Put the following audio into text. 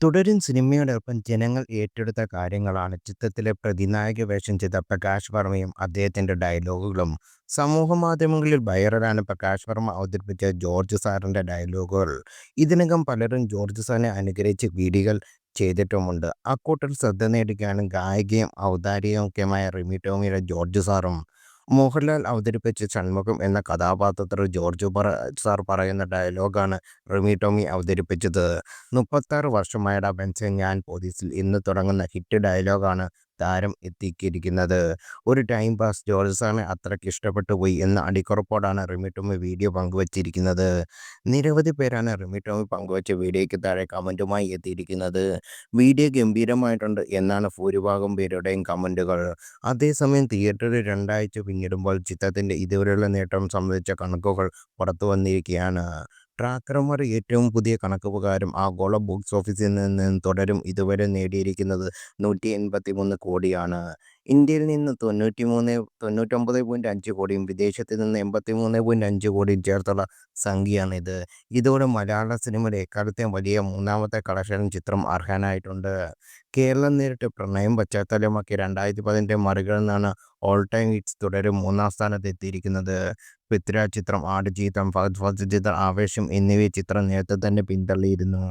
തുടരും സിനിമയോടൊപ്പം ജനങ്ങൾ ഏറ്റെടുത്ത കാര്യങ്ങളാണ് ചിത്രത്തിലെ പ്രതിനായക വേഷം ചെയ്ത പ്രകാശ് വർമ്മയും അദ്ദേഹത്തിന്റെ ഡയലോഗുകളും. സമൂഹമാധ്യമങ്ങളിൽ വൈറലാണ് പ്രകാശ് വർമ്മ അവതരിപ്പിച്ച ജോർജ് സാറിന്റെ ഡയലോഗുകൾ. ഇതിനകം പലരും ജോർജ് സാറിനെ അനുകരിച്ച് വീഡിയോകൾ ചെയ്തിട്ടുമുണ്ട്. അക്കൂട്ടർ ശ്രദ്ധ നേടുകയാണ് ഗായികയും ഔദാര്യവുമൊക്കെയായ റിമി ടോമിയുടെ ജോർജ് സാറും. മോഹൻലാൽ അവതരിപ്പിച്ച ഷൺമുഖം എന്ന കഥാപാത്രത്തിൽ സാർ പറയുന്ന ഡയലോഗാണ് റിമി ടോമി അവതരിപ്പിച്ചത്. 36 വർഷമായടാ ബെൻസേ ഞാൻ പോലീസിൽ ഇന്ന് തുടങ്ങുന്ന ഹിറ്റ് ഡയലോഗാണ് താരം എത്തിക്കിയിരിക്കുന്നത്. ഒരു ടൈം പാസ് ജോർജ് സാറിന് അത്രയ്ക്ക് ഇഷ്ടപ്പെട്ടു പോയി എന്ന അടിക്കുറിപ്പോടാണ് റിമി ടോമി വീഡിയോ പങ്കുവച്ചിരിക്കുന്നത്. നിരവധി പേരാണ് റിമി ടോമി പങ്കുവച്ച വീഡിയോയ്ക്ക് താഴെ കമൻറ്റുമായി എത്തിയിരിക്കുന്നത്. വീഡിയോ ഗംഭീരമായിട്ടുണ്ട് എന്നാണ് ഭൂരിഭാഗം പേരുടെയും കമൻറ്റുകൾ. അതേസമയം തിയേറ്ററിൽ 2 ആഴ്ച പിന്നിടുമ്പോൾ ചിത്രത്തിന്റെ ഇതുവരെയുള്ള നേട്ടം സംബന്ധിച്ച കണക്കുകൾ പുറത്തുവന്നിരിക്കുകയാണ്. ട്രാക്കർമാർ ഏറ്റവും പുതിയ കണക്ക് പ്രകാരം ആഗോള ബോക്സ് ഓഫീസിൽ നിന്ന് തുടരും ഇതുവരെ നേടിയിരിക്കുന്നത് 183 കോടിയാണ്. ഇന്ത്യയിൽ നിന്ന് 99.5 കോടിയും വിദേശത്ത് നിന്ന് 83.5 കോടിയും ചേർത്തുള്ള സംഖ്യയാണിത്. ഇതോടെ മലയാള സിനിമയുടെ എക്കാലത്തെയും വലിയ മൂന്നാമത്തെ കളക്ഷൻ ചിത്രം അർഹനായിട്ടുണ്ട്. കേരളം നേരിട്ട് പ്രളയം പശ്ചാത്തലമാക്കി 2018 മറികടന്നാണ് ഓൾ ടൈം ഹിറ്റ്സ് തുടരും 3-ാം സ്ഥാനത്ത് എത്തിയിരിക്കുന്നത്. പൃഥ്വിരാജ് ചിത്രം ആടുജീവിതം, ഫഹദ് ഫാസിൽ ചിത്രം ആവേശം എന്നിവയെ ചിത്രം നേരത്തെ തന്നെ പിന്തള്ളിയിരുന്നു.